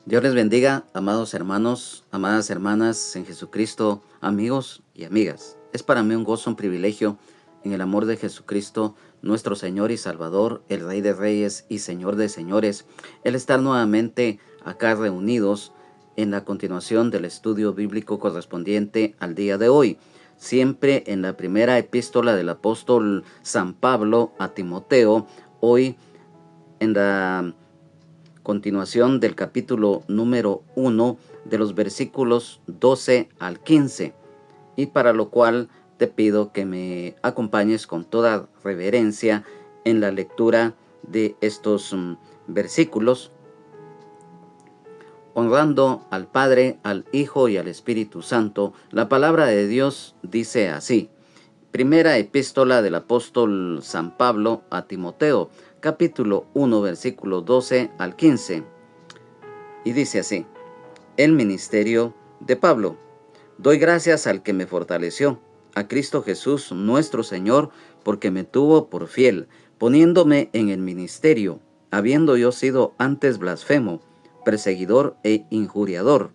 Dios les bendiga, amados hermanos, amadas hermanas en Jesucristo, amigos y amigas. Es para mí un gozo, un privilegio en el amor de Jesucristo, nuestro Señor y Salvador, el Rey de Reyes y Señor de Señores, el estar nuevamente acá reunidos en la continuación del estudio bíblico correspondiente al día de hoy, siempre en la primera epístola del apóstol San Pablo a Timoteo, hoy en la continuación del capítulo número 1 de los versículos 12 al 15, y para lo cual te pido que me acompañes con toda reverencia en la lectura de estos versículos, honrando al Padre, al Hijo y al Espíritu Santo. La palabra de Dios dice así: Primera epístola del apóstol San Pablo a Timoteo, capítulo 1, versículo 12 al 15. Y dice así: El ministerio de Pablo. Doy gracias al que me fortaleció, a Cristo Jesús nuestro Señor, porque me tuvo por fiel, poniéndome en el ministerio, habiendo yo sido antes blasfemo, perseguidor e injuriador,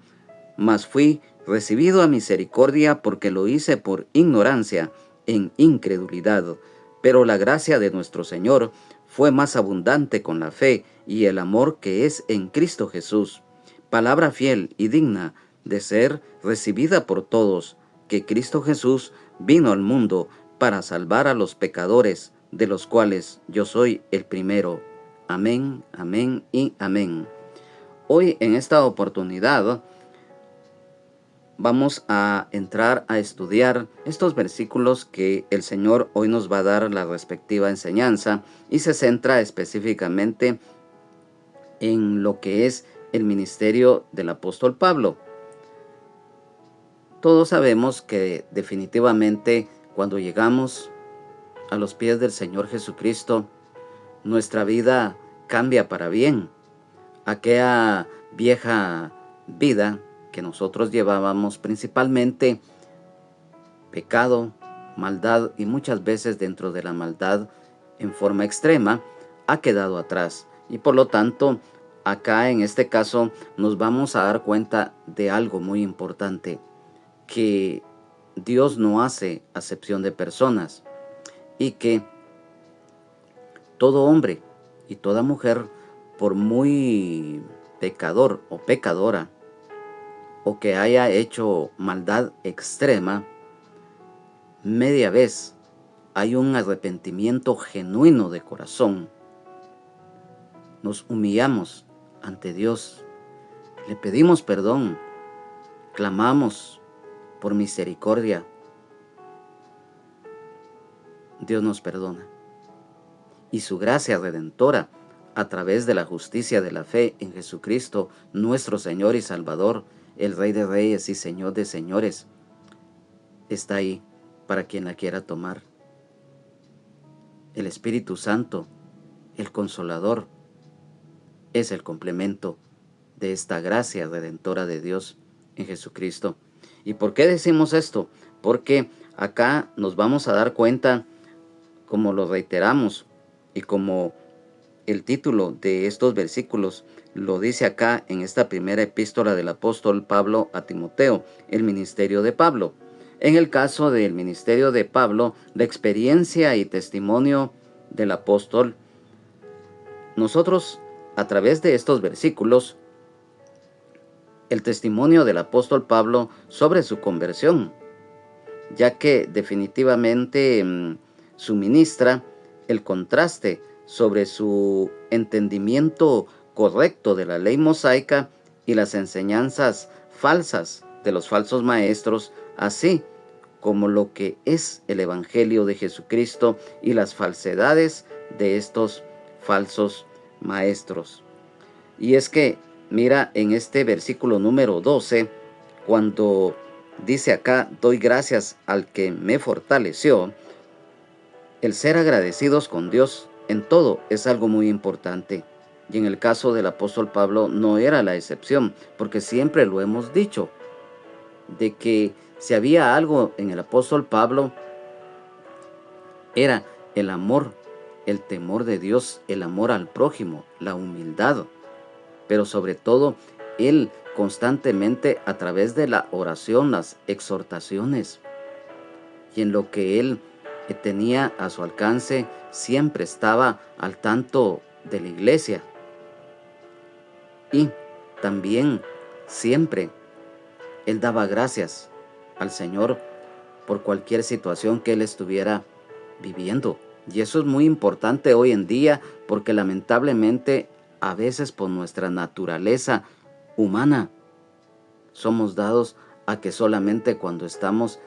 mas fui recibido a misericordia porque lo hice por ignorancia, en incredulidad. Pero la gracia de nuestro Señor fue más abundante con la fe y el amor que es en Cristo Jesús. Palabra fiel y digna de ser recibida por todos, que Cristo Jesús vino al mundo para salvar a los pecadores, de los cuales yo soy el primero. Amén, amén y amén. Hoy en esta oportunidad vamos a entrar a estudiar estos versículos que el Señor hoy nos va a dar la respectiva enseñanza, y se centra específicamente en lo que es el ministerio del apóstol Pablo. Todos sabemos que definitivamente cuando llegamos a los pies del Señor Jesucristo, nuestra vida cambia para bien. Aquella vieja vida que nosotros llevábamos, principalmente pecado, maldad, y muchas veces dentro de la maldad en forma extrema, ha quedado atrás. Y por lo tanto, acá en este caso nos vamos a dar cuenta de algo muy importante: que Dios no hace acepción de personas, y que todo hombre y toda mujer, por muy pecador o pecadora, o que haya hecho maldad extrema, media vez hay un arrepentimiento genuino de corazón, nos humillamos ante Dios, le pedimos perdón, clamamos por misericordia, Dios nos perdona. Y su gracia redentora, a través de la justicia de la fe en Jesucristo, nuestro Señor y Salvador, el Rey de Reyes y Señor de Señores, está ahí para quien la quiera tomar. El Espíritu Santo, el Consolador, es el complemento de esta gracia redentora de Dios en Jesucristo. ¿Y por qué decimos esto? Porque acá nos vamos a dar cuenta, como lo reiteramos y como el título de estos versículos lo dice acá en esta primera epístola del apóstol Pablo a Timoteo, el ministerio de Pablo. En el caso del ministerio de Pablo, la experiencia y testimonio del apóstol, nosotros a través de estos versículos, el testimonio del apóstol Pablo sobre su conversión, ya que definitivamente suministra el contraste sobre su entendimiento correcto de la ley mosaica y las enseñanzas falsas de los falsos maestros, así como lo que es el Evangelio de Jesucristo y las falsedades de estos falsos maestros. Y es que, mira, en este versículo número 12, cuando dice acá: doy gracias al que me fortaleció, el ser agradecidos con Dios en todo es algo muy importante. Y en el caso del apóstol Pablo no era la excepción, porque siempre lo hemos dicho, de que si había algo en el apóstol Pablo, era el amor, el temor de Dios, el amor al prójimo, la humildad, pero sobre todo Él constantemente a través de la oración, las exhortaciones y en lo que Él tenía a su alcance, siempre estaba al tanto de la iglesia. Y también siempre Él daba gracias al Señor por cualquier situación que Él estuviera viviendo. Y eso es muy importante hoy en día porque lamentablemente a veces por nuestra naturaleza humana somos dados a que solamente cuando estamos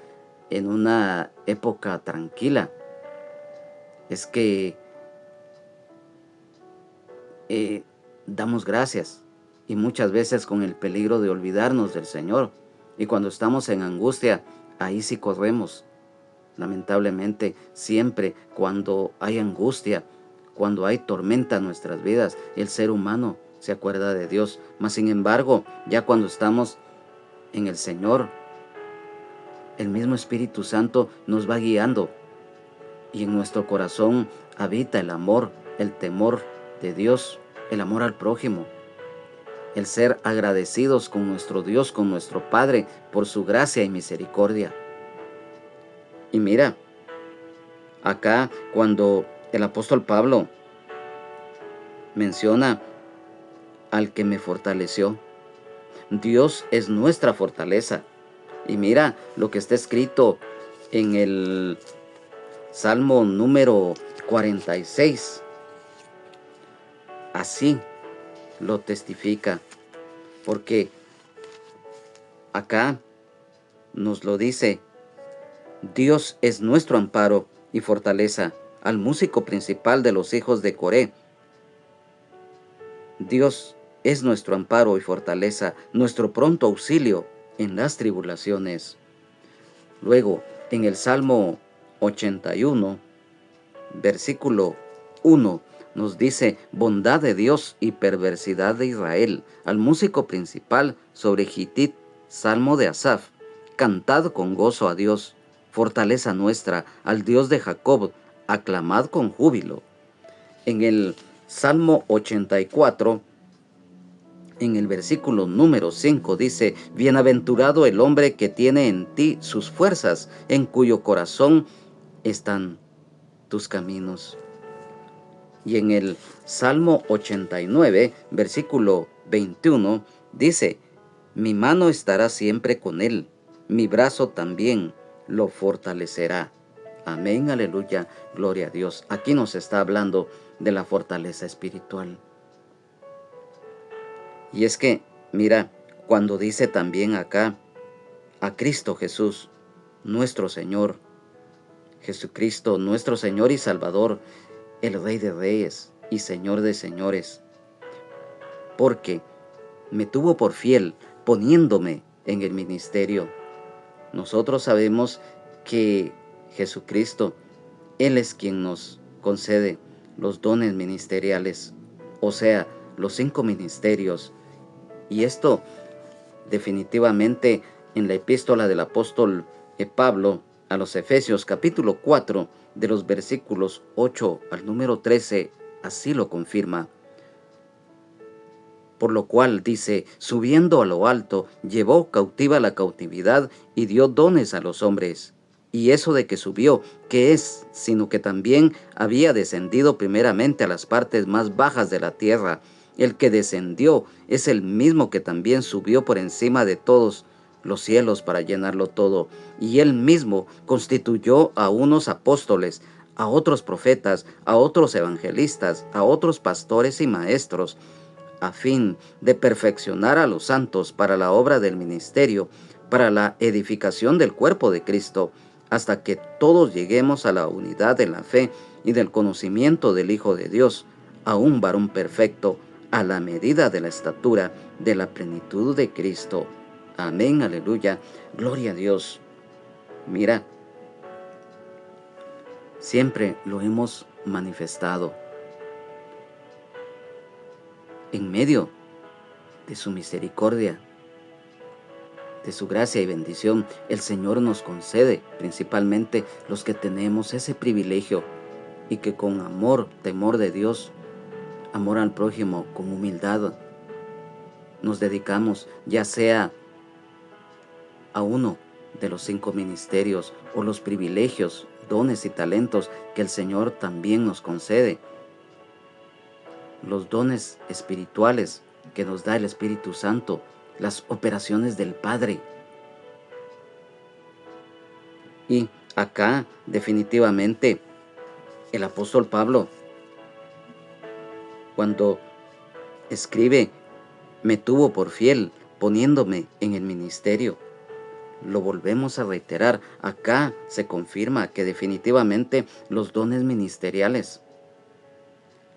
en una época tranquila es que damos gracias, y muchas veces con el peligro de olvidarnos del Señor. Y cuando estamos en angustia, ahí sí corremos. Lamentablemente, siempre cuando hay angustia, cuando hay tormenta en nuestras vidas, el ser humano se acuerda de Dios. Mas sin embargo, ya cuando estamos en el Señor, el mismo Espíritu Santo nos va guiando, y en nuestro corazón habita el amor, el temor de Dios, el amor al prójimo, el ser agradecidos con nuestro Dios, con nuestro Padre, por su gracia y misericordia. Y mira, acá cuando el apóstol Pablo menciona al que me fortaleció, Dios es nuestra fortaleza. Y mira lo que está escrito en el Salmo número 46. Así lo testifica, porque acá nos lo dice: Dios es nuestro amparo y fortaleza. Al músico principal de los hijos de Coré, Dios es nuestro amparo y fortaleza, nuestro pronto auxilio en las tribulaciones. Luego, en el Salmo 81, versículo 1, nos dice: bondad de Dios y perversidad de Israel. Al músico principal sobre Gitit, Salmo de Asaf, cantad con gozo a Dios, fortaleza nuestra, al Dios de Jacob, aclamad con júbilo. En el Salmo 84, en el versículo número 5 dice: bienaventurado el hombre que tiene en ti sus fuerzas, en cuyo corazón están tus caminos. Y en el Salmo 89, versículo 21, dice: mi mano estará siempre con él, mi brazo también lo fortalecerá. Amén, aleluya, gloria a Dios. Aquí nos está hablando de la fortaleza espiritual. Y es que, mira, cuando dice también acá, a Cristo Jesús, nuestro Señor, Jesucristo, nuestro Señor y Salvador, el Rey de Reyes y Señor de Señores, porque me tuvo por fiel poniéndome en el ministerio. Nosotros sabemos que Jesucristo, Él es quien nos concede los dones ministeriales, o sea, los 5 ministerios. Y esto definitivamente en la epístola del apóstol Pablo a los Efesios capítulo 4 de los versículos 8 al número 13 así lo confirma. Por lo cual dice: subiendo a lo alto, llevó cautiva la cautividad y dio dones a los hombres. Y eso de que subió, ¿qué es? Sino que también había descendido primeramente a las partes más bajas de la tierra. El que descendió es el mismo que también subió por encima de todos los cielos para llenarlo todo. Y él mismo constituyó a unos apóstoles, a otros profetas, a otros evangelistas, a otros pastores y maestros, a fin de perfeccionar a los santos para la obra del ministerio, para la edificación del cuerpo de Cristo, hasta que todos lleguemos a la unidad de la fe y del conocimiento del Hijo de Dios, a un varón perfecto, a la medida de la estatura de la plenitud de Cristo. Amén, aleluya, gloria a Dios. Mira, siempre lo hemos manifestado. En medio de su misericordia, de su gracia y bendición, el Señor nos concede, principalmente los que tenemos ese privilegio, y que con amor, temor de Dios, amor al prójimo, con humildad, nos dedicamos, ya sea a uno de los 5 ministerios o los privilegios, dones y talentos que el Señor también nos concede, los dones espirituales que nos da el Espíritu Santo, las operaciones del Padre. Y acá definitivamente el apóstol Pablo, cuando escribe, me tuvo por fiel poniéndome en el ministerio. Lo volvemos a reiterar, acá se confirma que definitivamente los dones ministeriales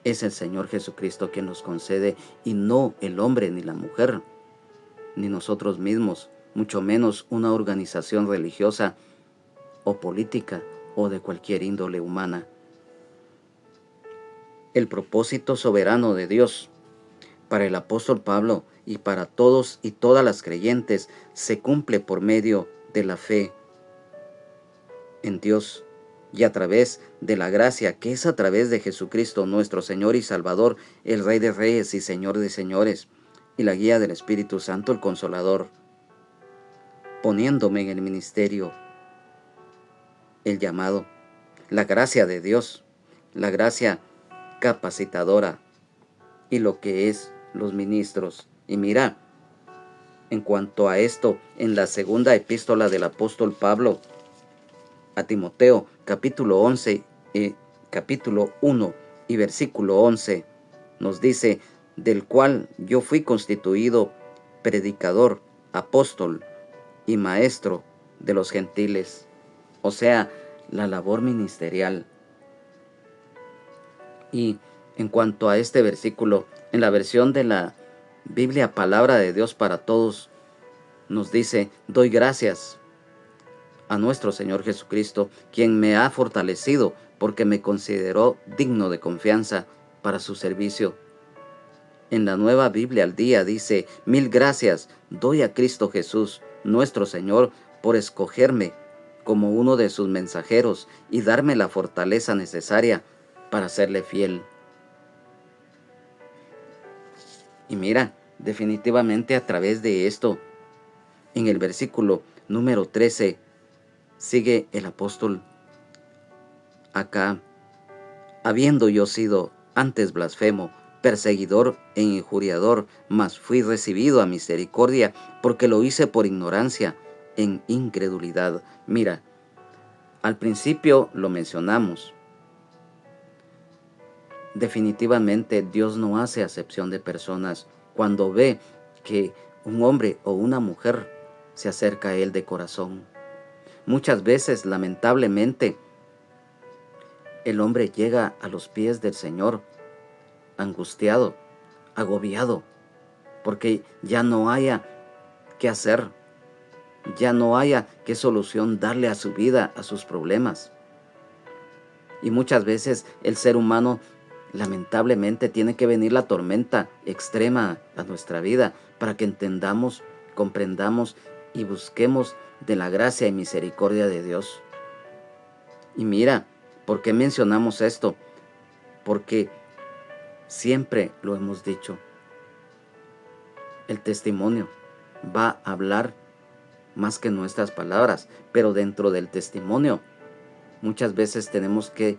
es el Señor Jesucristo quien los concede y no el hombre ni la mujer, ni nosotros mismos, mucho menos una organización religiosa o política o de cualquier índole humana. El propósito soberano de Dios para el apóstol Pablo y para todos y todas las creyentes se cumple por medio de la fe en Dios y a través de la gracia que es a través de Jesucristo nuestro Señor y Salvador, el Rey de Reyes y Señor de Señores, y la guía del Espíritu Santo, el Consolador, poniéndome en el ministerio, el llamado, la gracia de Dios, la gracia capacitadora y lo que es los ministros. Y mira, en cuanto a esto, en la segunda epístola del apóstol Pablo a Timoteo, capítulo 1 y versículo 11, nos dice, del cual yo fui constituido predicador, apóstol y maestro de los gentiles. O sea, la labor ministerial. Y en cuanto a este versículo, en la versión de la Biblia Palabra de Dios para Todos, nos dice, doy gracias a nuestro Señor Jesucristo, quien me ha fortalecido porque me consideró digno de confianza para su servicio. En la Nueva Biblia al Día dice, mil gracias doy a Cristo Jesús, nuestro Señor, por escogerme como uno de sus mensajeros y darme la fortaleza necesaria para serle fiel. Y mira, definitivamente a través de esto, en el versículo número 13, sigue el apóstol acá, habiendo yo sido antes blasfemo, perseguidor e injuriador, mas fui recibido a misericordia, porque lo hice por ignorancia, en incredulidad. Mira, al principio lo mencionamos. Definitivamente Dios no hace acepción de personas cuando ve que un hombre o una mujer se acerca a Él de corazón. Muchas veces, lamentablemente, el hombre llega a los pies del Señor angustiado, agobiado, porque ya no haya qué hacer, ya no haya qué solución darle a su vida, a sus problemas. Y muchas veces el ser humano, lamentablemente, tiene que venir la tormenta extrema a nuestra vida para que entendamos, comprendamos y busquemos de la gracia y misericordia de Dios. Y mira, ¿por qué mencionamos esto? Porque siempre lo hemos dicho, el testimonio va a hablar más que nuestras palabras, pero dentro del testimonio muchas veces tenemos que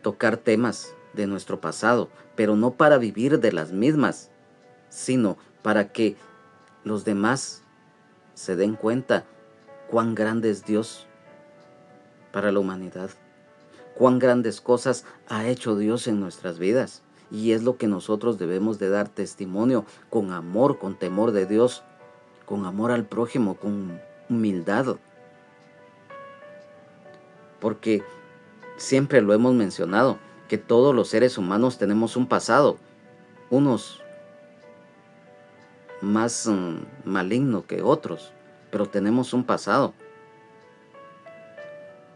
tocar temas de nuestro pasado, pero no para vivir de las mismas, sino para que los demás se den cuenta cuán grande es Dios para la humanidad, cuán grandes cosas ha hecho Dios en nuestras vidas. Y es lo que nosotros debemos de dar testimonio con amor, con temor de Dios, con amor al prójimo, con humildad. Porque siempre lo hemos mencionado, que todos los seres humanos tenemos un pasado, unos más maligno que otros, pero tenemos un pasado.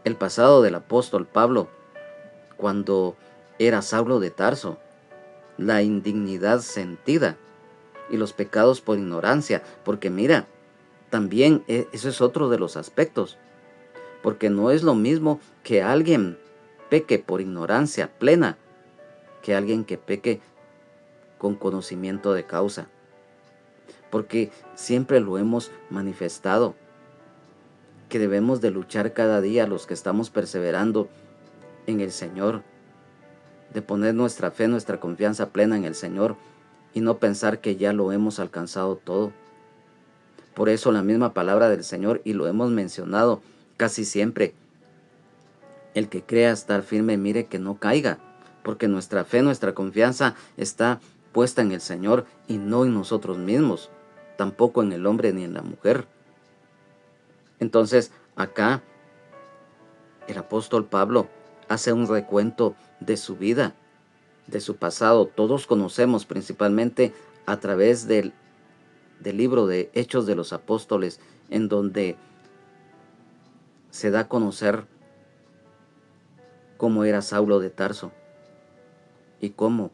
El pasado del apóstol Pablo, cuando era Saulo de Tarso, la indignidad sentida y los pecados por ignorancia, porque mira, también eso es otro de los aspectos, porque no es lo mismo que alguien peque por ignorancia plena que alguien que peque con conocimiento de causa, porque siempre lo hemos manifestado, que debemos de luchar cada día los que estamos perseverando en el Señor, de poner nuestra fe, nuestra confianza plena en el Señor y no pensar que ya lo hemos alcanzado todo. Por eso la misma palabra del Señor, y lo hemos mencionado casi siempre, el que crea estar firme, mire que no caiga, porque nuestra fe, nuestra confianza está puesta en el Señor y no en nosotros mismos, tampoco en el hombre ni en la mujer. Entonces, acá el apóstol Pablo hace un recuento de su vida, de su pasado. Todos conocemos principalmente a través del libro de Hechos de los Apóstoles, en donde se da a conocer cómo era Saulo de Tarso y cómo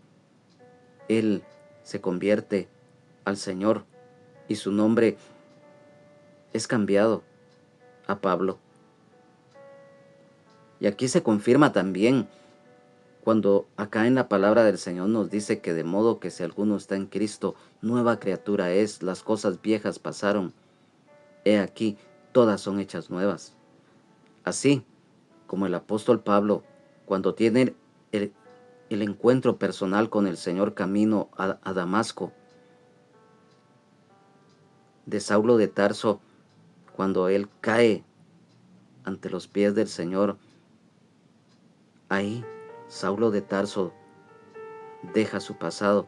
él se convierte al Señor y su nombre es cambiado a Pablo. Y aquí se confirma también cuando acá en la palabra del Señor nos dice que de modo que si alguno está en Cristo, nueva criatura es, las cosas viejas pasaron, he aquí, todas son hechas nuevas. Así como el apóstol Pablo, cuando tiene el encuentro personal con el Señor camino a Damasco, de Saulo de Tarso, cuando él cae ante los pies del Señor, ahí Saulo de Tarso deja su pasado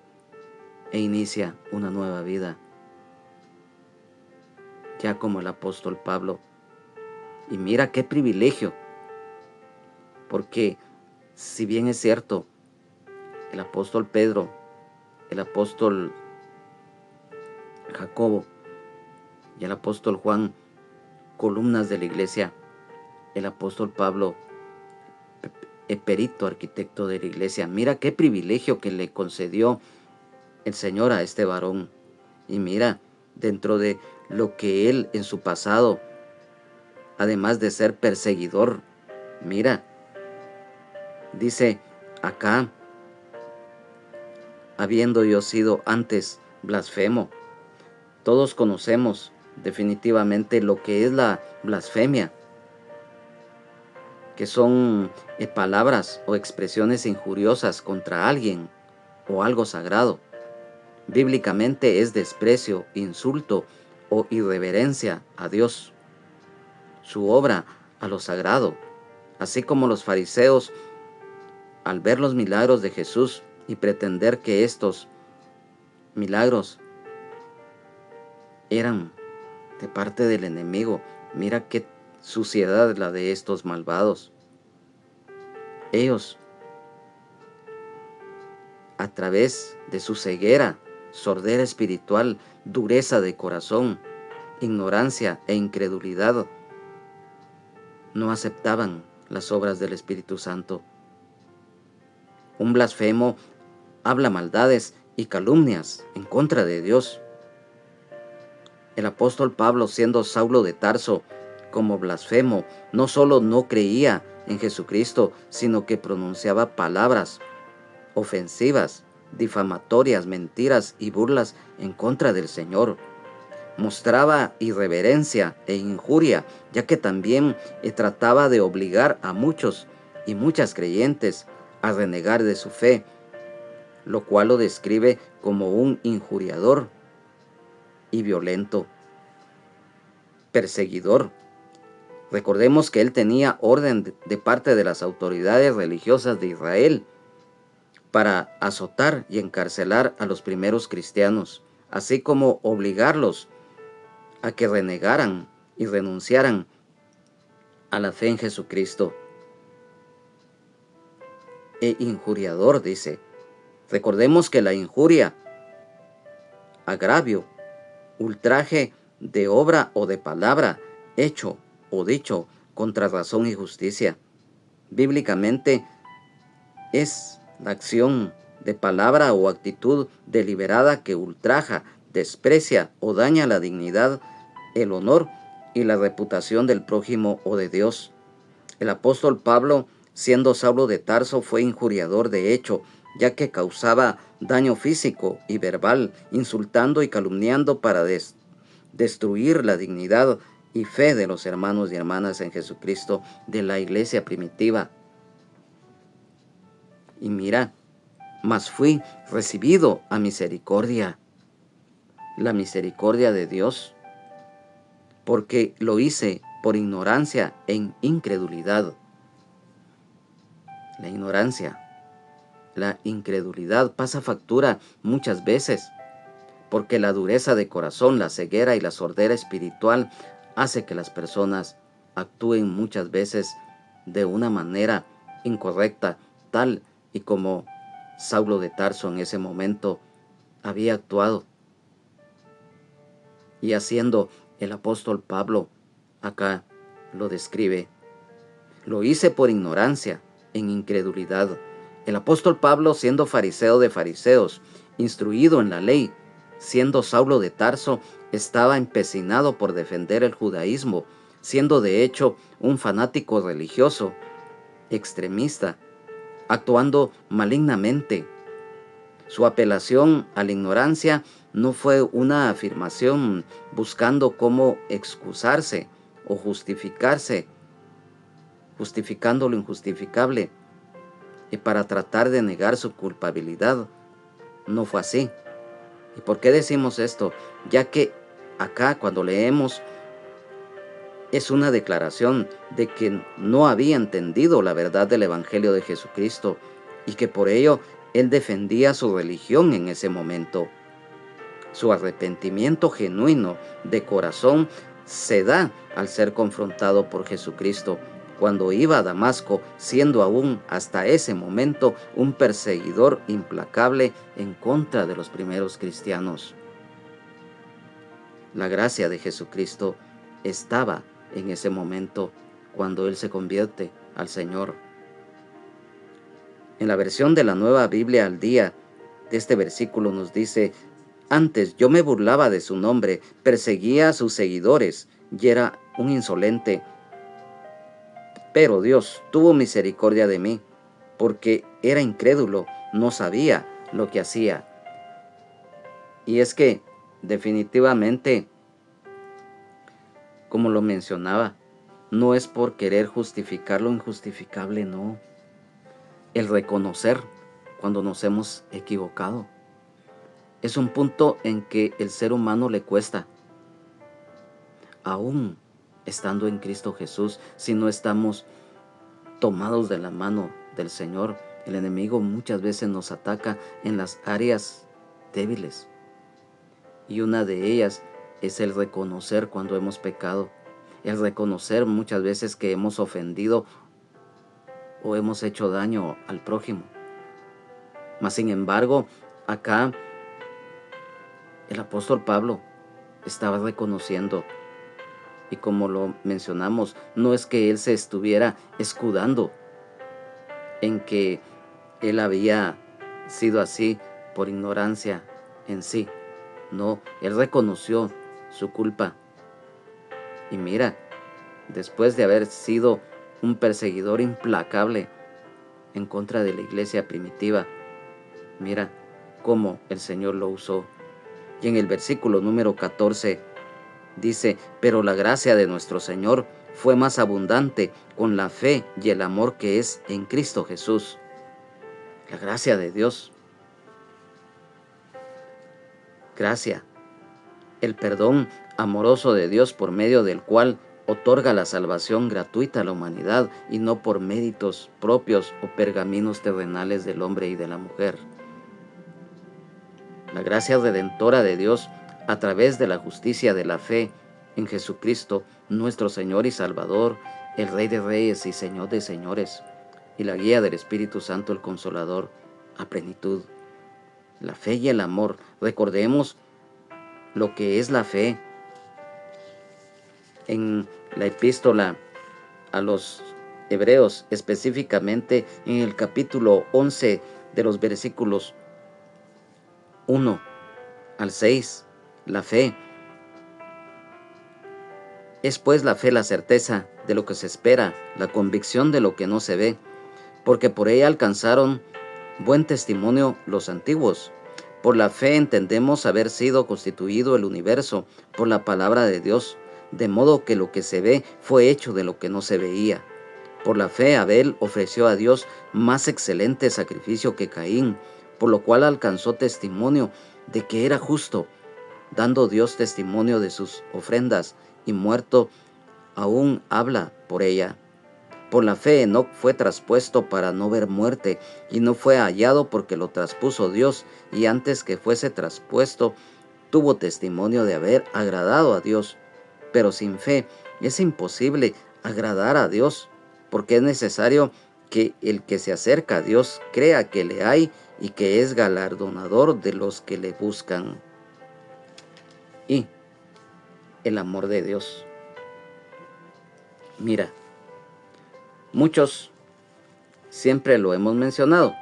e inicia una nueva vida, ya como el apóstol Pablo. Y mira qué privilegio, porque si bien es cierto, el apóstol Pedro, el apóstol Jacobo y el apóstol Juan, columnas de la iglesia, el apóstol Pablo, perito arquitecto de la iglesia, mira qué privilegio que le concedió el Señor a este varón. Y mira, dentro de lo que él en su pasado, además de ser perseguidor, mira, dice acá, habiendo yo sido antes blasfemo. Todos conocemos definitivamente lo que es la blasfemia, que son palabras o expresiones injuriosas contra alguien o algo sagrado. Bíblicamente es desprecio, insulto o irreverencia a Dios, su obra, a lo sagrado, así como los fariseos, al ver los milagros de Jesús y pretender que estos milagros eran de parte del enemigo. Mira qué suciedad la de estos malvados. Ellos, a través de su ceguera, sordera espiritual, dureza de corazón, ignorancia e incredulidad, no aceptaban las obras del Espíritu Santo. Un blasfemo habla maldades y calumnias en contra de Dios. El apóstol Pablo, siendo Saulo de Tarso, como blasfemo, no solo no creía en Jesucristo, sino que pronunciaba palabras ofensivas, difamatorias, mentiras y burlas en contra del Señor. Mostraba irreverencia e injuria, ya que también trataba de obligar a muchos y muchas creyentes a renegar de su fe, lo cual lo describe como un injuriador y violento, perseguidor. Recordemos que él tenía orden de parte de las autoridades religiosas de Israel para azotar y encarcelar a los primeros cristianos, así como obligarlos a que renegaran y renunciaran a la fe en Jesucristo. Injuriador, dice. Recordemos que la injuria, agravio, ultraje de obra o de palabra, hecho o dicho contra razón y justicia, bíblicamente es la acción de palabra o actitud deliberada que ultraja, desprecia o daña la dignidad, el honor y la reputación del prójimo o de Dios. El apóstol Pablo, siendo Saulo de Tarso, fue injuriador de hecho, ya que causaba daño físico y verbal, insultando y calumniando para destruir la dignidad y fe de los hermanos y hermanas en Jesucristo de la iglesia primitiva. Y mira, mas fui recibido a misericordia, la misericordia de Dios, porque lo hice por ignorancia en incredulidad. La incredulidad pasa factura muchas veces, porque la dureza de corazón, la ceguera y la sordera espiritual hace que las personas actúen muchas veces de una manera incorrecta, tal y como Saulo de Tarso en ese momento había actuado. Y haciendo el apóstol Pablo, acá lo describe: lo hice por ignorancia, en incredulidad. El apóstol Pablo, siendo fariseo de fariseos, instruido en la ley, siendo Saulo de Tarso, estaba empecinado por defender el judaísmo, siendo de hecho un fanático religioso, extremista, actuando malignamente. Su apelación a la ignorancia no fue una afirmación buscando cómo excusarse o justificarse, justificando lo injustificable, y para tratar de negar su culpabilidad. No fue así. ¿Y por qué decimos esto? Ya que acá, cuando leemos, es una declaración de que no había entendido la verdad del Evangelio de Jesucristo y que por ello él defendía su religión en ese momento. Su arrepentimiento genuino de corazón se da al ser confrontado por Jesucristo cuando iba a Damasco, siendo aún hasta ese momento un perseguidor implacable en contra de los primeros cristianos. La gracia de Jesucristo estaba en ese momento cuando él se convierte al Señor. En la versión de la Nueva Biblia al Día, de este versículo nos dice: antes yo me burlaba de su nombre, perseguía a sus seguidores y era un insolente. Pero Dios tuvo misericordia de mí, porque era incrédulo, no sabía lo que hacía. Y es que definitivamente, como lo mencionaba, no es por querer justificar lo injustificable, no. El reconocer cuando nos hemos equivocado es un punto en que el ser humano le cuesta, aún estando en Cristo Jesús. Si no estamos tomados de la mano del Señor, el enemigo muchas veces nos ataca en las áreas débiles, y una de ellas es el reconocer cuando hemos pecado, el reconocer muchas veces que hemos ofendido o hemos hecho daño al prójimo. Mas sin embargo, acá el apóstol Pablo estaba reconociendo, y como lo mencionamos, no es que él se estuviera escudando en que él había sido así por ignorancia en sí. No, él reconoció su culpa. Y mira, después de haber sido un perseguidor implacable en contra de la iglesia primitiva, mira cómo el Señor lo usó. Y en el versículo número 14 dice: pero la gracia de nuestro Señor fue más abundante con la fe y el amor que es en Cristo Jesús. La gracia de Dios, gracia, el perdón amoroso de Dios por medio del cual otorga la salvación gratuita a la humanidad y no por méritos propios o pergaminos terrenales del hombre y de la mujer. La gracia redentora de Dios a través de la justicia de la fe en Jesucristo, nuestro Señor y Salvador, el Rey de Reyes y Señor de Señores, y la guía del Espíritu Santo, el Consolador, a plenitud. La fe y el amor. Recordemos lo que es la fe. En la epístola a los Hebreos, específicamente en el capítulo 11 de los versículos 1 al 6, la fe es pues la fe, la certeza de lo que se espera, la convicción de lo que no se ve, porque por ella alcanzaron buen testimonio los antiguos. Por la fe entendemos haber sido constituido el universo por la palabra de Dios, de modo que lo que se ve fue hecho de lo que no se veía. Por la fe Abel ofreció a Dios más excelente sacrificio que Caín, por lo cual alcanzó testimonio de que era justo, dando Dios testimonio de sus ofrendas, y muerto aún habla por ella. Por la fe Enoc fue traspuesto para no ver muerte, y no fue hallado porque lo traspuso Dios, y antes que fuese traspuesto, tuvo testimonio de haber agradado a Dios. Pero sin fe es imposible agradar a Dios, porque es necesario que el que se acerca a Dios crea que le hay y que es galardonador de los que le buscan. Y el amor de Dios. Mira, muchos siempre lo hemos mencionado,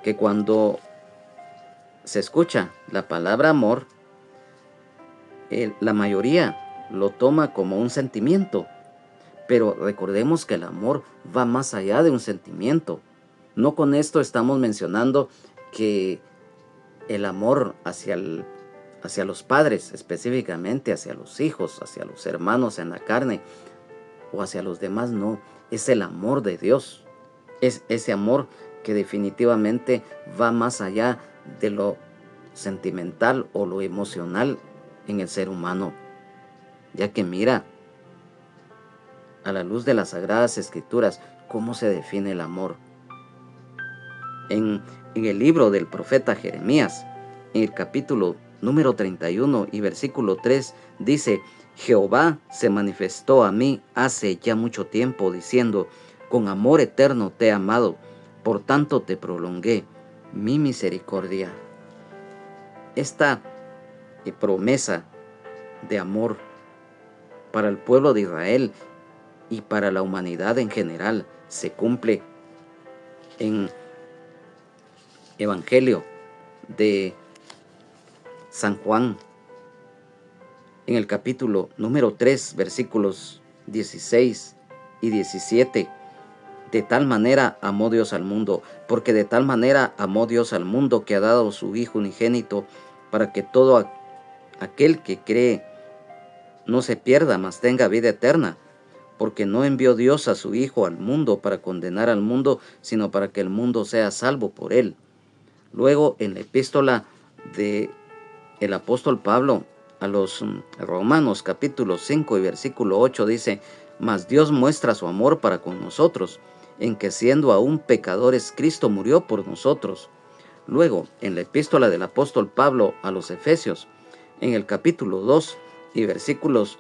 que cuando se escucha la palabra amor, la mayoría lo toma como un sentimiento, pero recordemos que el amor va más allá de un sentimiento. No con esto estamos mencionando que el amor hacia los padres, específicamente hacia los hijos, hacia los hermanos en la carne o hacia los demás, no, es el amor de Dios. Es ese amor que definitivamente va más allá de lo sentimental o lo emocional en el ser humano, ya que mira, a la luz de las Sagradas Escrituras, cómo se define el amor. En el libro del profeta Jeremías, en el capítulo número 31 y versículo 3, dice: Jehová se manifestó a mí hace ya mucho tiempo, diciendo: con amor eterno te he amado, por tanto te prolongué mi misericordia. Esta promesa de amor para el pueblo de Israel y para la humanidad en general se cumple en Evangelio de San Juan, en el capítulo número 3, versículos 16 y 17. De tal manera amó Dios al mundo, porque de tal manera amó Dios al mundo, que ha dado su Hijo unigénito, para que todo aquel que cree no se pierda, mas tenga vida eterna. Porque no envió Dios a su Hijo al mundo para condenar al mundo, sino para que el mundo sea salvo por él. Luego, en la epístola del apóstol Pablo a los Romanos, capítulo 5 y versículo 8, dice: mas Dios muestra su amor para con nosotros, en que siendo aún pecadores, Cristo murió por nosotros. Luego, en la epístola del apóstol Pablo a los Efesios, en el capítulo 2 y versículos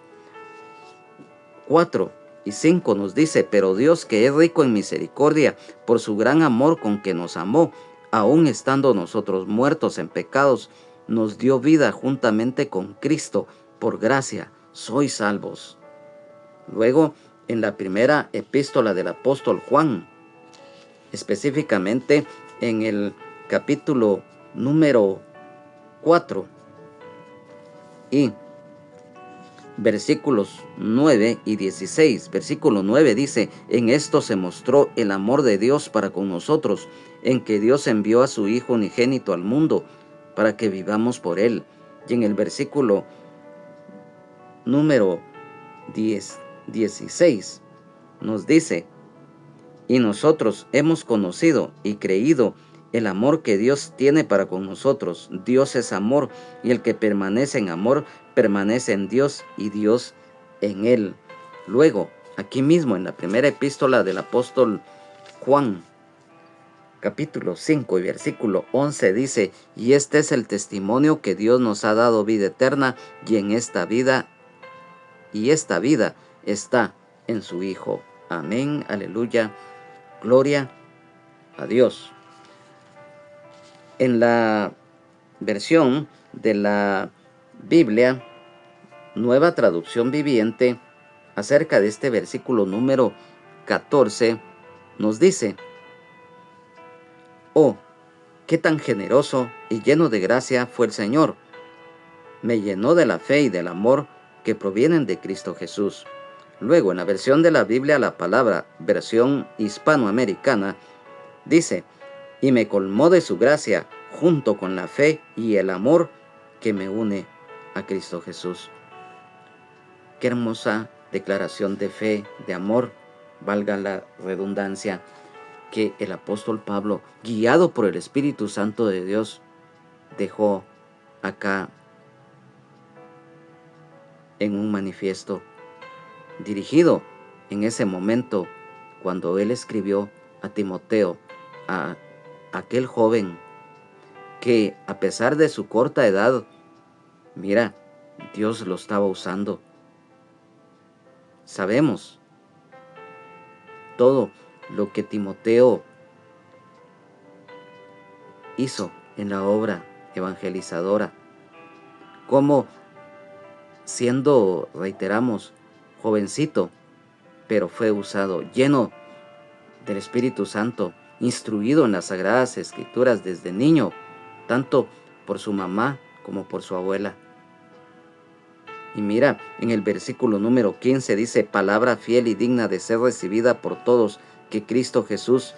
4 y 5 nos dice: pero Dios, que es rico en misericordia, por su gran amor con que nos amó, aun estando nosotros muertos en pecados, nos dio vida juntamente con Cristo. Por gracia sois salvos. Luego, en la primera epístola del apóstol Juan, específicamente en el capítulo número 4 y versículos 9 y 16. Versículo 9 dice: en esto se mostró el amor de Dios para con nosotros, en que Dios envió a su Hijo unigénito al mundo para que vivamos por él. Y en el versículo número 16 nos dice: y nosotros hemos conocido y creído el amor que Dios tiene para con nosotros. Dios es amor, y el que permanece en amor, permanece en Dios y Dios en él. Luego, aquí mismo en la primera epístola del apóstol Juan, capítulo 5 y versículo 11 dice: y este es el testimonio que Dios nos ha dado vida eterna, y esta vida está en su Hijo. Amén, aleluya, gloria a Dios. En la versión de la Biblia, Nueva Traducción Viviente, acerca de este versículo número 14, nos dice: oh, qué tan generoso y lleno de gracia fue el Señor. Me llenó de la fe y del amor que provienen de Cristo Jesús. Luego, en la versión de la Biblia, la palabra versión hispanoamericana, dice: y me colmó de su gracia, junto con la fe y el amor que me une a Cristo Jesús. Qué hermosa declaración de fe, de amor, valga la redundancia, que el apóstol Pablo, guiado por el Espíritu Santo de Dios, dejó acá en un manifiesto dirigido en ese momento cuando él escribió a Timoteo, a aquel joven que a pesar de su corta edad, mira, Dios lo estaba usando. Sabemos todo lo que Timoteo hizo en la obra evangelizadora, como siendo, reiteramos, jovencito, pero fue usado, lleno del Espíritu Santo, instruido en las Sagradas Escrituras desde niño, tanto por su mamá como por su abuela. Y mira, en el versículo número 15 dice, palabra fiel y digna de ser recibida por todos, que Cristo Jesús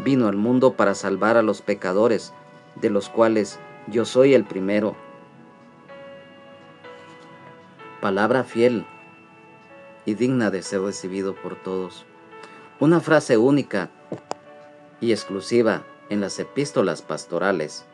vino al mundo para salvar a los pecadores, de los cuales yo soy el primero. Palabra fiel y digna de ser recibido por todos. Una frase única y exclusiva en las epístolas pastorales,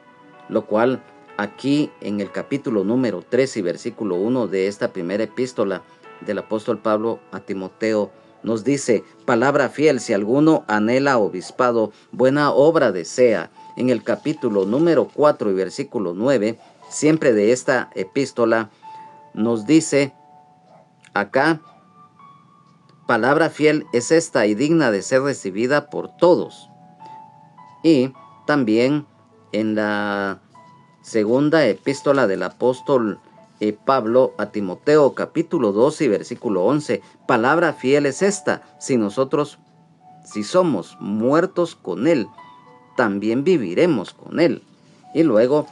lo cual aquí en el capítulo número 3 y versículo 1 de esta primera epístola del apóstol Pablo a Timoteo nos dice, palabra fiel, si alguno anhela obispado, buena obra desea. En el capítulo número 4 y versículo 9, siempre de esta epístola, nos dice acá, palabra fiel es esta y digna de ser recibida por todos. Y también en la segunda epístola del apóstol Pablo a Timoteo, capítulo 12 y versículo 11, palabra fiel es esta, si somos muertos con él, también viviremos con él. Y luego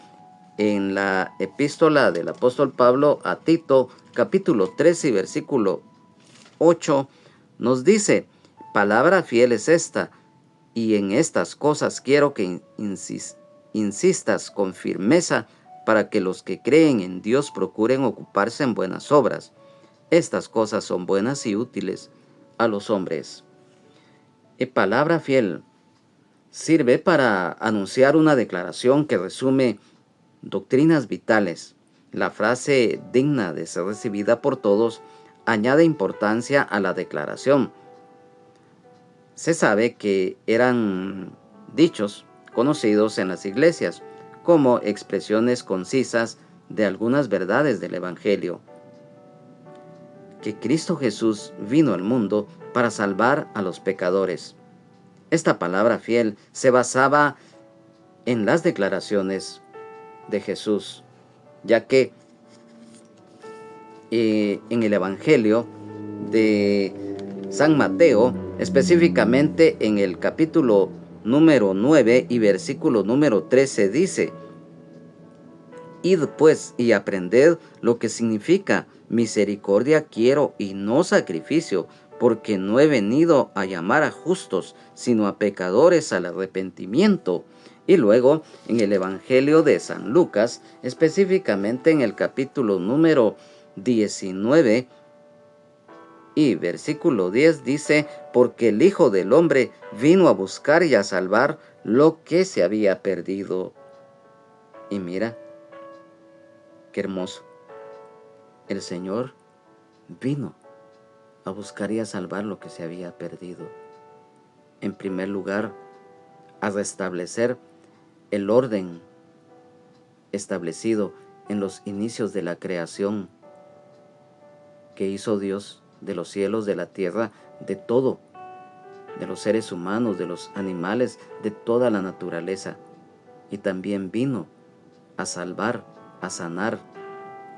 en la epístola del apóstol Pablo a Tito, capítulo 13 y versículo 8, nos dice, palabra fiel es esta, y en estas cosas quiero que insistas con firmeza para que los que creen en Dios procuren ocuparse en buenas obras. Estas cosas son buenas y útiles a los hombres. Palabra fiel sirve para anunciar una declaración que resume doctrinas vitales. La frase digna de ser recibida por todos añade importancia a la declaración. Se sabe que eran dichos conocidos en las iglesias como expresiones concisas de algunas verdades del Evangelio. Que Cristo Jesús vino al mundo para salvar a los pecadores. Esta palabra fiel se basaba en las declaraciones de Jesús, ya que en el Evangelio de San Mateo, específicamente en el capítulo número 9 y versículo número 13 dice, id pues y aprended lo que significa misericordia quiero y no sacrificio, porque no he venido a llamar a justos, sino a pecadores al arrepentimiento. Y luego en el Evangelio de San Lucas, específicamente en el capítulo número 19 y versículo 10 dice, porque el Hijo del Hombre vino a buscar y a salvar lo que se había perdido. Y mira, qué hermoso. El Señor vino a buscar y a salvar lo que se había perdido. En primer lugar, a restablecer el orden establecido en los inicios de la creación que hizo Dios de los cielos, de la tierra, de todo, de los seres humanos, de los animales, de toda la naturaleza. Y también vino a salvar, a sanar,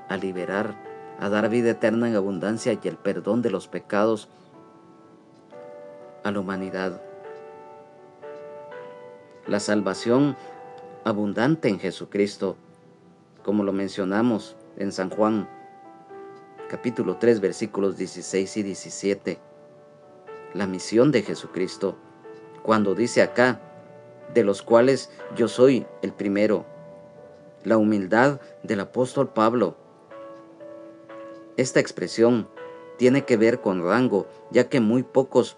a liberar, a dar vida eterna en abundancia y el perdón de los pecados a la humanidad. La salvación abundante en Jesucristo, como lo mencionamos en San Juan, capítulo 3, versículos 16 y 17. La misión de Jesucristo, cuando dice acá, de los cuales yo soy el primero. La humildad del apóstol Pablo. Esta expresión tiene que ver con rango, ya que muy pocos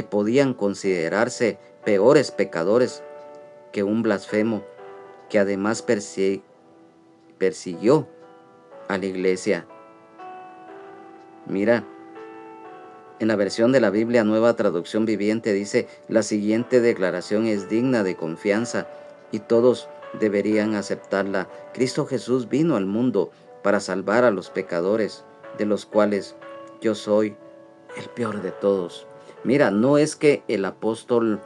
podían considerarse peores pecadores que un blasfemo, que además persiguió a la iglesia. Mira, en la versión de la Biblia Nueva Traducción Viviente dice: la siguiente declaración es digna de confianza y todos deberían aceptarla. Cristo Jesús vino al mundo para salvar a los pecadores, de los cuales yo soy el peor de todos. Mira, no es que el apóstol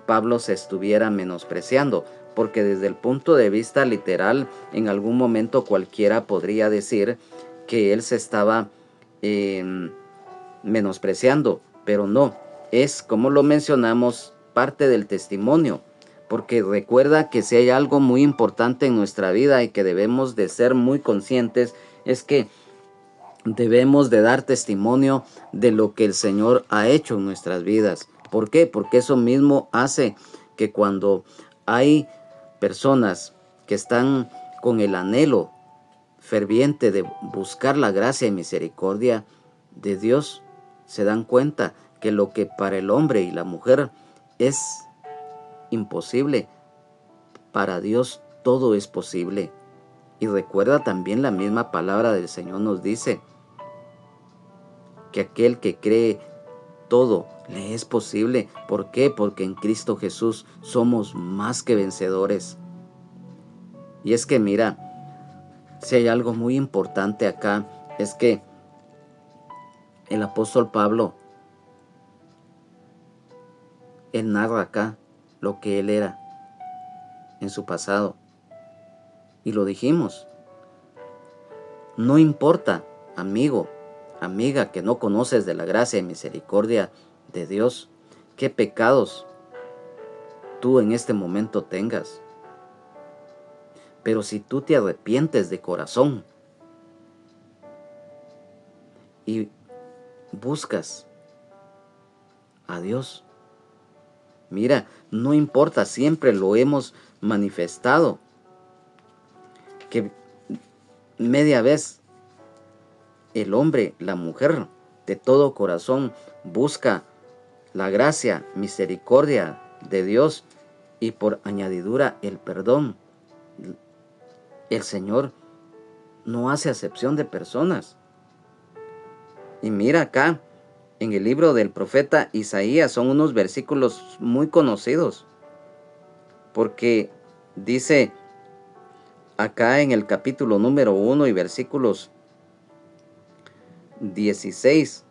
Pablo se estuviera menospreciando, porque desde el punto de vista literal, en algún momento cualquiera podría decir que él se estaba menospreciando, pero no, es, como lo mencionamos, parte del testimonio, porque recuerda que si hay algo muy importante en nuestra vida y que debemos de ser muy conscientes, es que debemos de dar testimonio de lo que el Señor ha hecho en nuestras vidas. ¿Por qué? Porque eso mismo hace que cuando hay personas que están con el anhelo ferviente de buscar la gracia y misericordia de Dios, se dan cuenta que lo que para el hombre y la mujer es imposible, para Dios todo es posible. Y recuerda también la misma palabra del Señor nos dice que aquel que cree todo le es posible. ¿Por qué? Porque en Cristo Jesús somos más que vencedores. Y es que mira, si hay algo muy importante acá, es que el apóstol Pablo, él narra acá lo que él era en su pasado. Y lo dijimos, no importa, amigo, amiga, que no conoces de la gracia y misericordia de Dios, qué pecados tú en este momento tengas. Pero si tú te arrepientes de corazón y buscas a Dios, mira, no importa, siempre lo hemos manifestado, que media vez el hombre, la mujer, de todo corazón busca la gracia, misericordia de Dios y por añadidura el perdón. El Señor no hace acepción de personas. Y mira acá, en el libro del profeta Isaías, son unos versículos muy conocidos, porque dice acá en el capítulo número 1 y versículos 16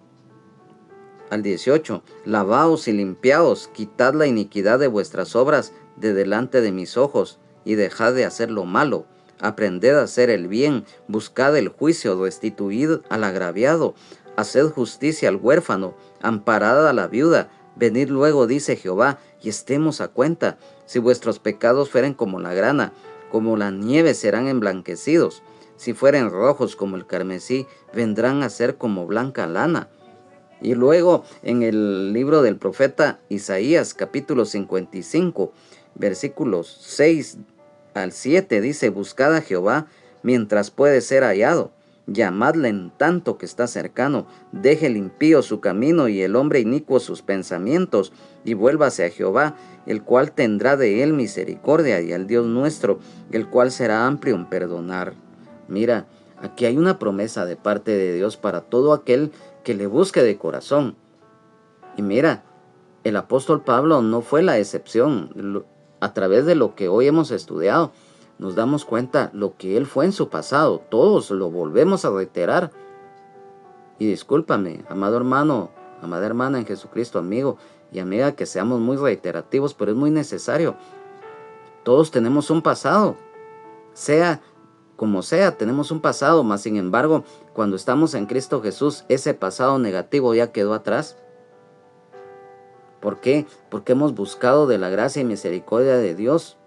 al 18, lavaos y limpiaos, quitad la iniquidad de vuestras obras de delante de mis ojos, y dejad de hacer lo malo, aprended a hacer el bien, buscad el juicio, restituid al agraviado, haced justicia al huérfano, amparad a la viuda, venid luego, dice Jehová, y estemos a cuenta. Si vuestros pecados fueren como la grana, como la nieve serán emblanquecidos, si fueren rojos como el carmesí, vendrán a ser como blanca lana. Y luego en el libro del profeta Isaías, capítulo 55, versículos 6 al 7, dice: buscad a Jehová mientras puede ser hallado, llamadle en tanto que está cercano, deje el impío su camino y el hombre inicuo sus pensamientos, y vuélvase a Jehová, el cual tendrá de él misericordia, y al Dios nuestro, el cual será amplio en perdonar. Mira, aquí hay una promesa de parte de Dios para todo aquel que le busque de corazón. Y mira, el apóstol Pablo no fue la excepción. A través de lo que hoy hemos estudiado, nos damos cuenta lo que él fue en su pasado. Todos lo volvemos a reiterar. Y discúlpame, amado hermano, amada hermana en Jesucristo, amigo y amiga, que seamos muy reiterativos, pero es muy necesario. Todos tenemos un pasado, sea como sea, tenemos un pasado, mas sin embargo, cuando estamos en Cristo Jesús, ese pasado negativo ya quedó atrás. ¿Por qué? Porque hemos buscado de la gracia y misericordia de Dios,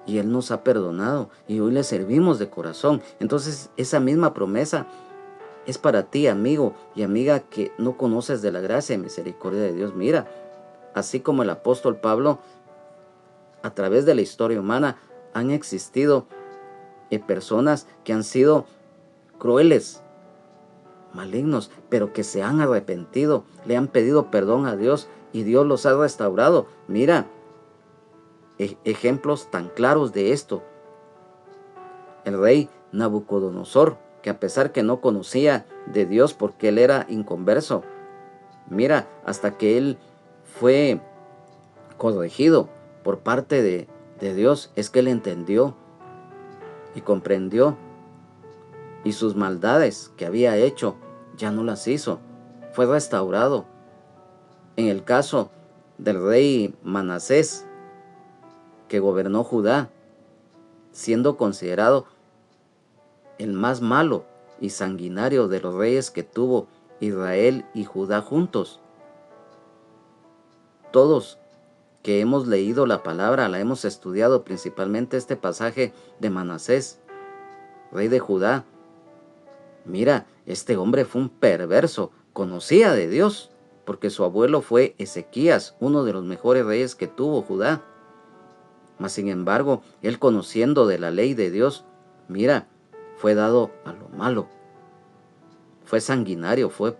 y Él nos ha perdonado, y hoy le servimos de corazón. Entonces, esa misma promesa es para ti, amigo y amiga, que no conoces de la gracia y misericordia de Dios. Mira, así como el apóstol Pablo a través de la historia humana han existido personas que han sido crueles, malignos, pero que se han arrepentido, le han pedido perdón a Dios y Dios los ha restaurado. Mira, ejemplos tan claros de esto. El rey Nabucodonosor, que a pesar que no conocía de Dios porque él era inconverso, mira, hasta que él fue corregido por parte de Dios, es que él entendió y comprendió, y sus maldades que había hecho ya no las hizo, fue restaurado. En el caso del rey Manasés, que gobernó Judá, siendo considerado el más malo y sanguinario de los reyes que tuvo Israel y Judá juntos. Todos que hemos leído la palabra, la hemos estudiado, principalmente este pasaje de Manasés, rey de Judá. Mira, este hombre fue un perverso, conocía de Dios, porque su abuelo fue Ezequías, uno de los mejores reyes que tuvo Judá. Mas sin embargo, él conociendo de la ley de Dios, mira, fue dado a lo malo. Fue sanguinario, fue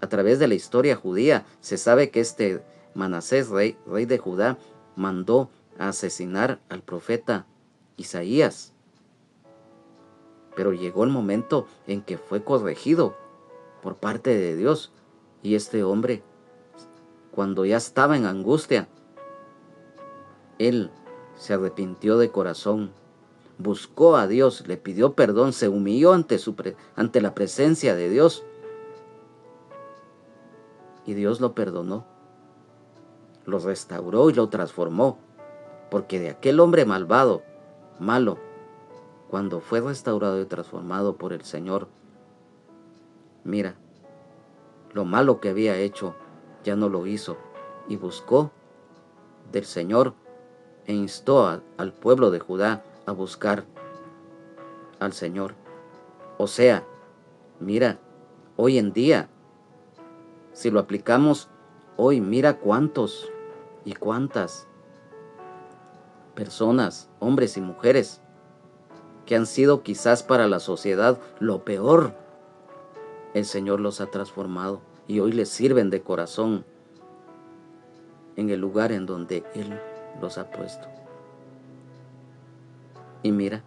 a través de la historia judía. Se sabe que este Manasés, rey de Judá, mandó a asesinar al profeta Isaías. Pero llegó el momento en que fue corregido por parte de Dios. Y este hombre, cuando ya estaba en angustia, él se arrepintió de corazón, buscó a Dios, le pidió perdón, se humilló ante la presencia de Dios. Y Dios lo perdonó, lo restauró y lo transformó. Porque de aquel hombre malvado, malo, cuando fue restaurado y transformado por el Señor, mira, lo malo que había hecho ya no lo hizo, y buscó del Señor e instó al pueblo de Judá a buscar al Señor. O sea, mira, hoy en día, si lo aplicamos hoy, mira cuántos y cuántas personas, hombres y mujeres, que han sido quizás para la sociedad lo peor, el Señor los ha transformado y hoy les sirven de corazón en el lugar en donde Él los ha puesto. Y mira,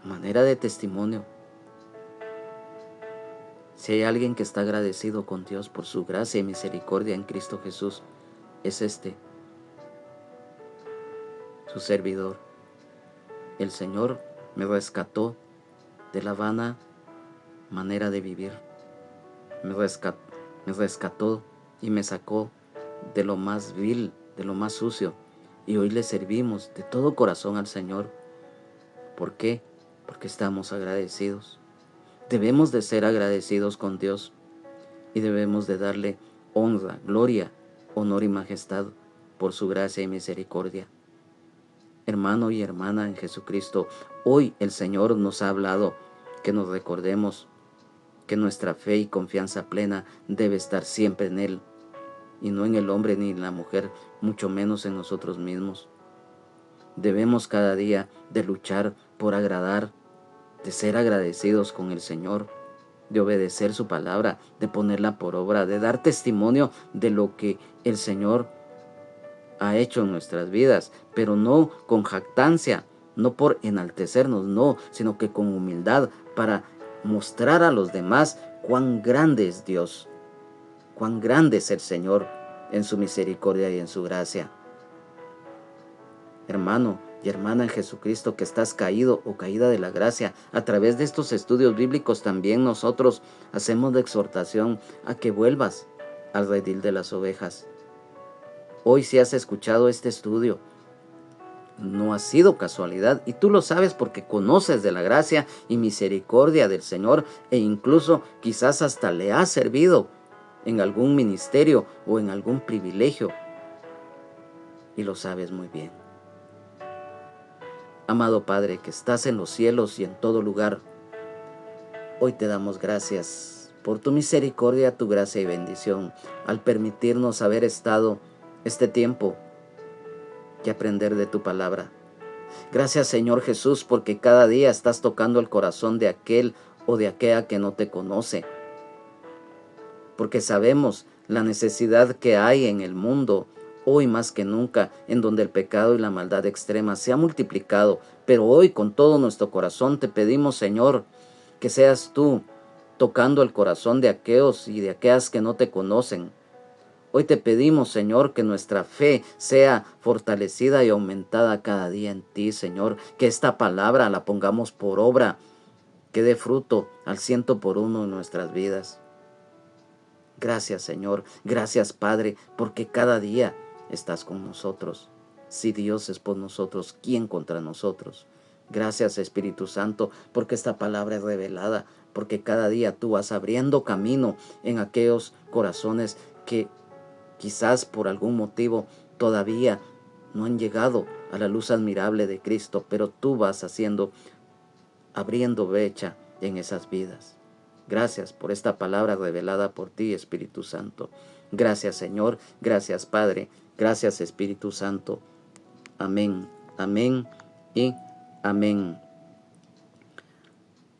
manera de testimonio, si hay alguien que está agradecido con Dios por su gracia y misericordia en Cristo Jesús, es su servidor. El Señor me rescató de la vana manera de vivir. Me rescató y me sacó de lo más vil, de lo más sucio. Y hoy le servimos de todo corazón al Señor. ¿Por qué? Porque estamos agradecidos. Debemos de ser agradecidos con Dios y debemos de darle honra, gloria, honor y majestad por su gracia y misericordia. Hermano y hermana en Jesucristo, hoy el Señor nos ha hablado que nos recordemos que nuestra fe y confianza plena debe estar siempre en Él, y no en el hombre ni en la mujer, mucho menos en nosotros mismos. Debemos cada día de luchar por agradar, de ser agradecidos con el Señor, de obedecer su palabra, de ponerla por obra, de dar testimonio de lo que el Señor ha hecho en nuestras vidas, pero no con jactancia, no por enaltecernos, no, sino que con humildad, para mostrar a los demás cuán grande es Dios, cuán grande es el Señor en su misericordia y en su gracia. Hermano y hermana en Jesucristo que estás caído o caída de la gracia, a través de estos estudios bíblicos también nosotros hacemos la exhortación a que vuelvas al redil de las ovejas. Hoy, si has escuchado este estudio, no ha sido casualidad, y tú lo sabes porque conoces de la gracia y misericordia del Señor, e incluso quizás hasta le has servido en algún ministerio o en algún privilegio, y lo sabes muy bien. Amado Padre, que estás en los cielos y en todo lugar, hoy te damos gracias por tu misericordia, tu gracia y bendición, al permitirnos haber estado este tiempo y aprender de tu palabra. Gracias, Señor Jesús, porque cada día estás tocando el corazón de aquel o de aquella que no te conoce. Porque sabemos la necesidad que hay en el mundo, hoy más que nunca, en donde el pecado y la maldad extrema se ha multiplicado. Pero hoy con todo nuestro corazón te pedimos, Señor, que seas tú tocando el corazón de aquellos y de aquellas que no te conocen. Hoy te pedimos, Señor, que nuestra fe sea fortalecida y aumentada cada día en ti, Señor. Que esta palabra la pongamos por obra, que dé fruto al 100% en nuestras vidas. Gracias, Señor. Gracias, Padre, porque cada día estás con nosotros. Si Dios es por nosotros, ¿quién contra nosotros? Gracias, Espíritu Santo, porque esta palabra es revelada, porque cada día tú vas abriendo camino en aquellos corazones que quizás por algún motivo todavía no han llegado a la luz admirable de Cristo, pero tú vas abriendo brecha en esas vidas. Gracias por esta palabra revelada por ti, Espíritu Santo. Gracias, Señor. Gracias, Padre. Gracias, Espíritu Santo. Amén, amén y amén.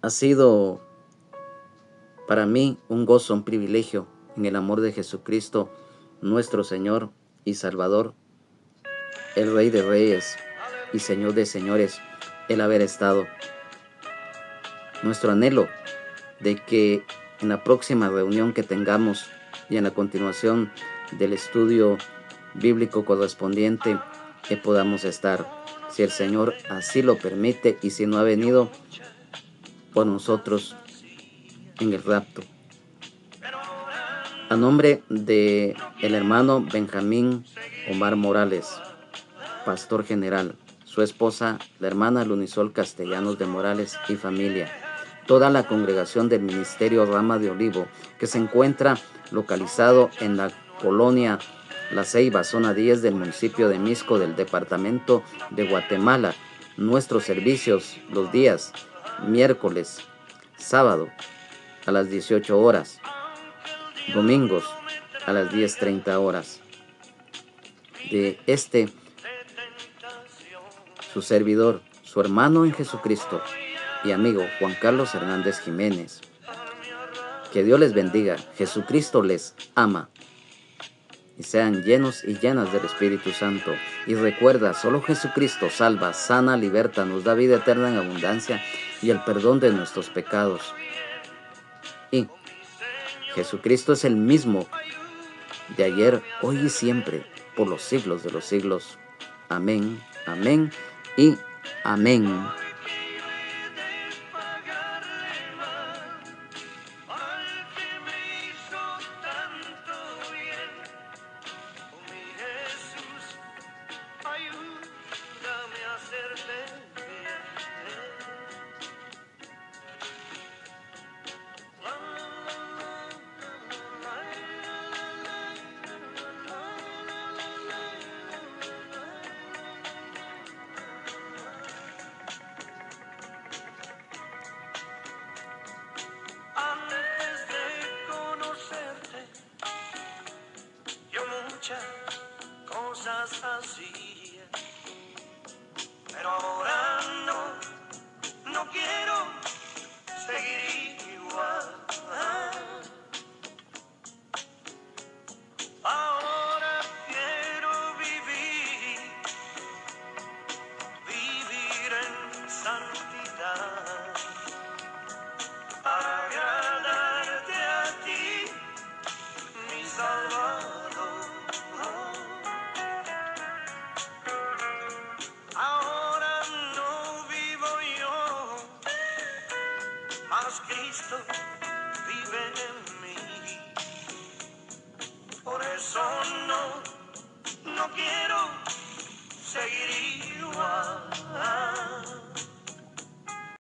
Ha sido para mí un gozo, un privilegio en el amor de Jesucristo, nuestro Señor y Salvador, el Rey de Reyes y Señor de Señores, el haber estado. Nuestro anhelo de que en la próxima reunión que tengamos y en la continuación del estudio bíblico correspondiente que podamos estar, si el Señor así lo permite y si no ha venido por nosotros en el rapto. A nombre de el hermano Benjamín Omar Morales, pastor general, su esposa, la hermana Lunisol Castellanos de Morales y familia, toda la congregación del Ministerio Rama de Olivo, que se encuentra localizado en la colonia La Ceiba, zona 10 del municipio de Misco, del departamento de Guatemala. Nuestros servicios los días miércoles, sábado a las 18 horas, domingos a las 10:30 horas. De su servidor, su hermano en Jesucristo y amigo Juan Carlos Hernández Jiménez. Que Dios les bendiga. Jesucristo les ama. Y sean llenos y llenas del Espíritu Santo. Y recuerda, solo Jesucristo salva, sana, liberta, nos da vida eterna en abundancia y el perdón de nuestros pecados. Y Jesucristo es el mismo de ayer, hoy y siempre, por los siglos de los siglos. Amén, amén y amén. Cosas así, pero ahora no quiero seguir igual. Ahora quiero vivir en santidad, para agradarte a ti, mi Salvador. Ahora no vivo yo, mas Cristo vive en mí. Por eso no quiero seguir igual.